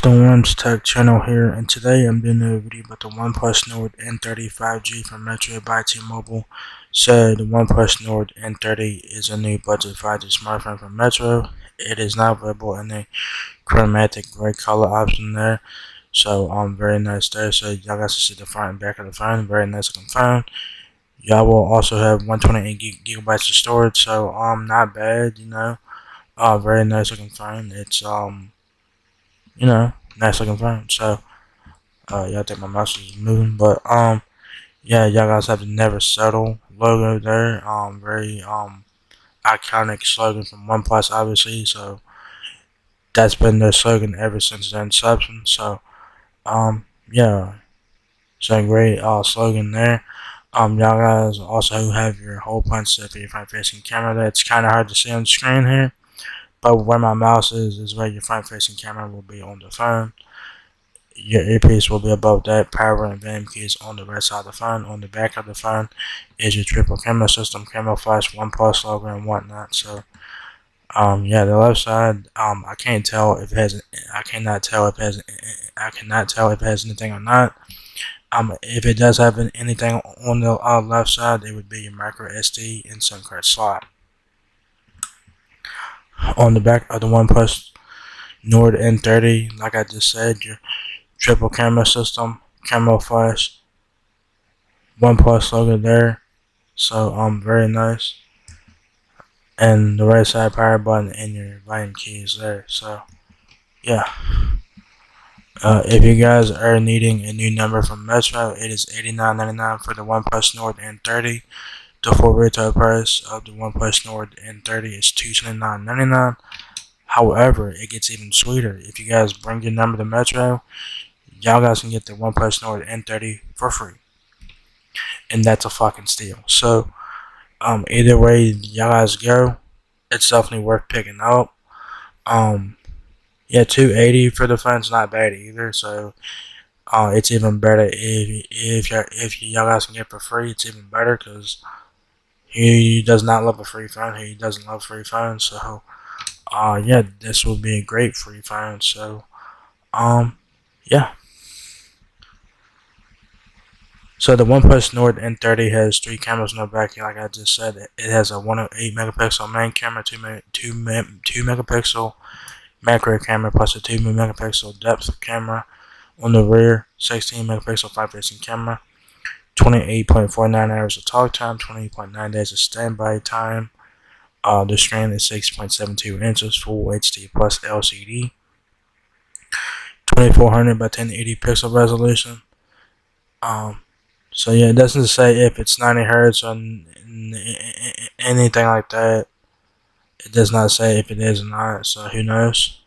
the Worms Tech channel here, and today I'm doing a video about the OnePlus Nord N30 5G from Metro by T-Mobile. So the OnePlus Nord N30 is a new budget 5G smartphone from Metro. It is now available in a chromatic gray color option there. So very nice there. So y'all guys can see the front and back of the phone. Very nice looking phone. Y'all will also have 128 gigabytes of storage. So not bad, you know. Very nice looking phone. It's nice looking phone. So, y'all think my mouse is moving, but yeah, y'all guys have the Never Settle logo there. Very iconic slogan from OnePlus, obviously. So that's been their slogan ever since their inception. So, yeah, so great slogan there. Y'all guys also have your hole punch for your front-facing camera. That's kind of hard to see on the screen here. But where my mouse is where your front-facing camera will be on the phone. Your earpiece will be above that. Power and volume keys on the right side of the phone. On the back of the phone is your triple camera system, camera flash, OnePlus logo, and whatnot. So, yeah, the left side, I can't tell if it has. I cannot tell if it has. I cannot tell if it has anything or not. If it does have anything on the left side, it would be your micro SD and SIM card slot. On the back of the OnePlus Nord N30, like I just said, your triple camera system, camera flash, OnePlus logo there. So very nice. And the right side power button and your volume keys there. So yeah. If you guys are needing a new number from Metro, it is $89.99 for the OnePlus Nord N30. The full retail price of the OnePlus Nord N30 is $229.99. However, it gets even sweeter. If you guys bring your number to Metro, y'all guys can get the OnePlus Nord N30 for free. And that's a fucking steal. So, either way y'all guys go, it's definitely worth picking up. Yeah, $280 for the phone's not bad either. So, it's even better if y'all guys can get it for free. It's even better because he does not love a free phone. He doesn't love free phones. So, yeah, this will be a great free phone. So, yeah. So the OnePlus Nord N30 has 3 cameras in the back. Like I just said, it has a 108 megapixel main camera, 2 megapixel macro camera, plus a 2 megapixel depth camera on the rear, 16 megapixel front-facing camera, 28.49 hours of talk time, 20.9 days of standby time. The screen is 6.72 inches, full HD plus LCD, 2400 by 1080 pixel resolution. So yeah, it doesn't say if it's 90 hertz or anything like that. It does not say if it is or not, so who knows.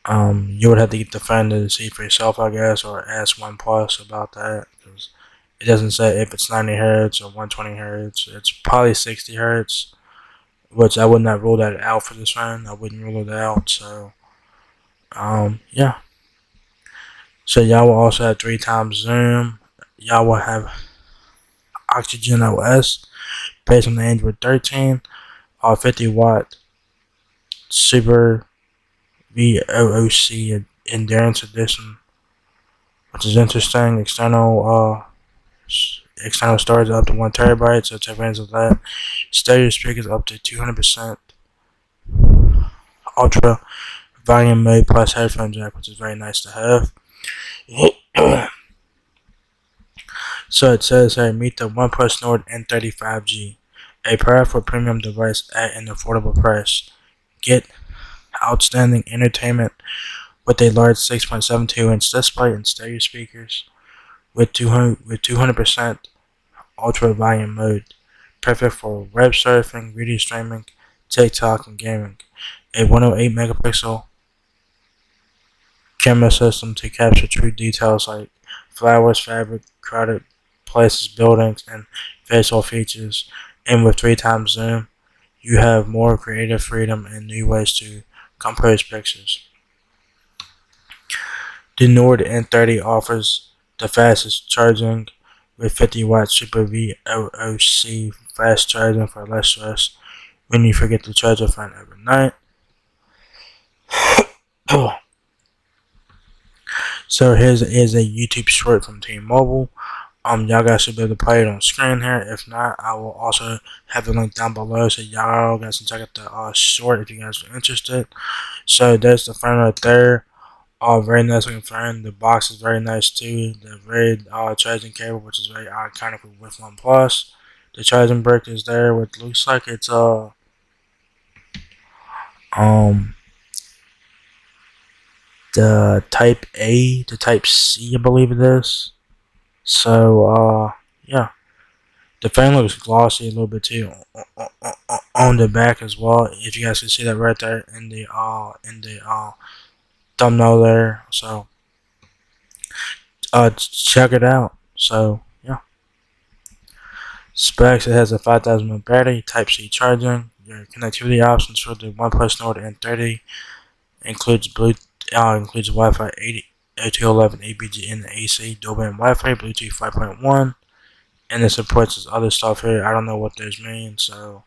You would have to get the phone to see for yourself, I guess, or ask OnePlus about that, because it doesn't say if it's 90 hertz or 120 hertz. It's probably 60 hertz, which I would not rule that out for this phone. I wouldn't rule it out, so, yeah. So y'all will also have 3 times zoom. Y'all will have Oxygen OS based on the Android 13, 50-watt Super VOOC Endurance Edition, which is interesting. External storage up to 1 terabyte, so take advantage of that. Stereo speakers up to 200%. Ultra volume mode plus headphone jack, which is very nice to have. So it says here, meet the OnePlus Nord N30 5G, a powerful premium device at an affordable price. Get outstanding entertainment with a large 6.72-inch display and stereo speakers with 200% ultra volume mode, perfect for web surfing, video streaming, TikTok, and gaming. A 108 megapixel camera system to capture true details like flowers, fabric, crowded places, buildings, and facial features. And with 3 times zoom, you have more creative freedom and new ways to compose pictures. The Nord N30 offers the fastest charging with 50-watt Super VOOC fast charging for less stress when you forget to charge your phone overnight. So here's is a YouTube short from T-Mobile. Y'all guys should be able to play it on screen here. If not, I will also have the link down below, so y'all guys can check out the short if you guys are interested. So there's the phone right there. Very nice looking phone. The box is very nice too. The red charging cable, which is very iconic with OnePlus. The charging brick is there, which looks like it's the Type A to Type C, I believe it is. So yeah, the phone looks glossy a little bit too on the back as well. If you guys can see that right there in the thumbnail there. So check it out. So yeah, specs: it has a 5,000 mAh battery, Type C charging. Your connectivity options for the OnePlus Nord N30 includes includes Wi-Fi 8, 211 ABG and AC, dual band Wi-Fi, Bluetooth 5.1, and it supports this other stuff here. I don't know what those mean, so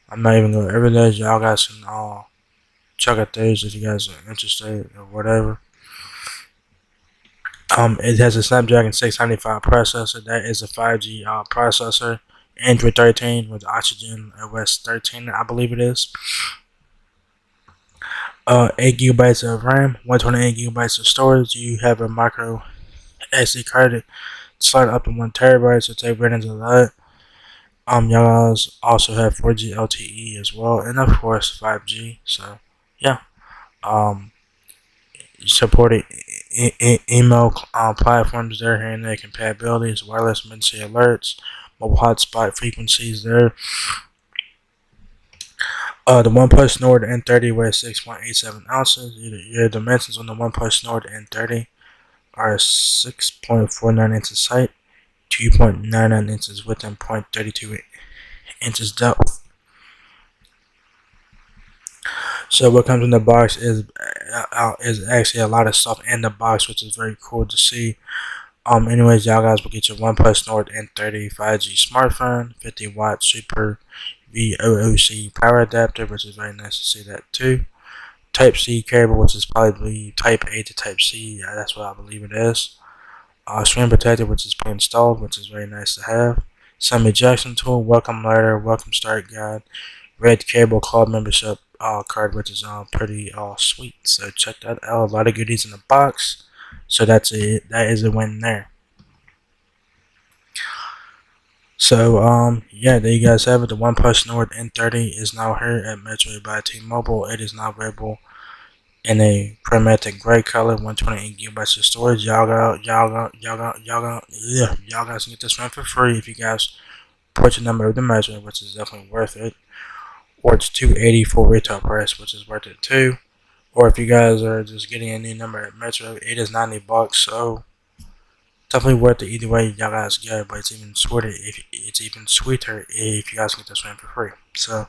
I'm not even going over those. Y'all guys can check out those if you guys are interested or whatever. It has a Snapdragon 695 processor. That is a 5G processor. Android 13 with Oxygen OS 13, I believe it is. 8 gigabytes of RAM, 128 gigabytes of storage. You have a micro SD card to slide up to 1 terabyte, so take advantage of that. Y'all also have 4G LTE as well, and of course 5G. So yeah, supported email platforms there, here and there, compatibilities, wireless emergency alerts, mobile hotspot frequencies there. The OnePlus Nord N30 weighs 6.87 ounces. Your dimensions on the OnePlus Nord N30 are 6.49 inches height, 2.99 inches width, and 0.32 inches depth. So what comes in the box is actually a lot of stuff in the box, which is very cool to see. Anyways, y'all guys will get your OnePlus Nord N30 5G smartphone, 50-watt super VOOC power adapter, which is very nice to see that too. Type C cable, which is probably Type A to Type C. That's what I believe it is. Screen protector, which is pre-installed, which is very nice to have. Some ejection tool, welcome letter, welcome start guide, red cable club membership card, which is pretty sweet. So check that out. A lot of goodies in the box. So that's it. That is a win there. So yeah, there you guys have it. The OnePlus Nord N30 is now here at Metro by T-Mobile. It is now available in a chromatic gray color, 128 gigabytes of storage. Y'all guys can get this one for free if you guys put your number of the Metro, which is definitely worth it. Or it's $280 for retail price, which is worth it too. Or if you guys are just getting a new number at Metro, it is $90. So definitely worth it either way y'all guys go. But it's even sweeter if you guys get this one for free. So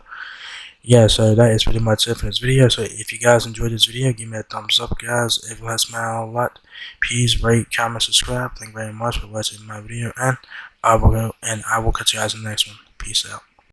yeah, so that is pretty much it for this video. So if you guys enjoyed this video, give me a thumbs up, guys. If it helps me out a lot, please rate, comment, subscribe. Thank you very much for watching my video, and I will catch you guys in the next one. Peace out.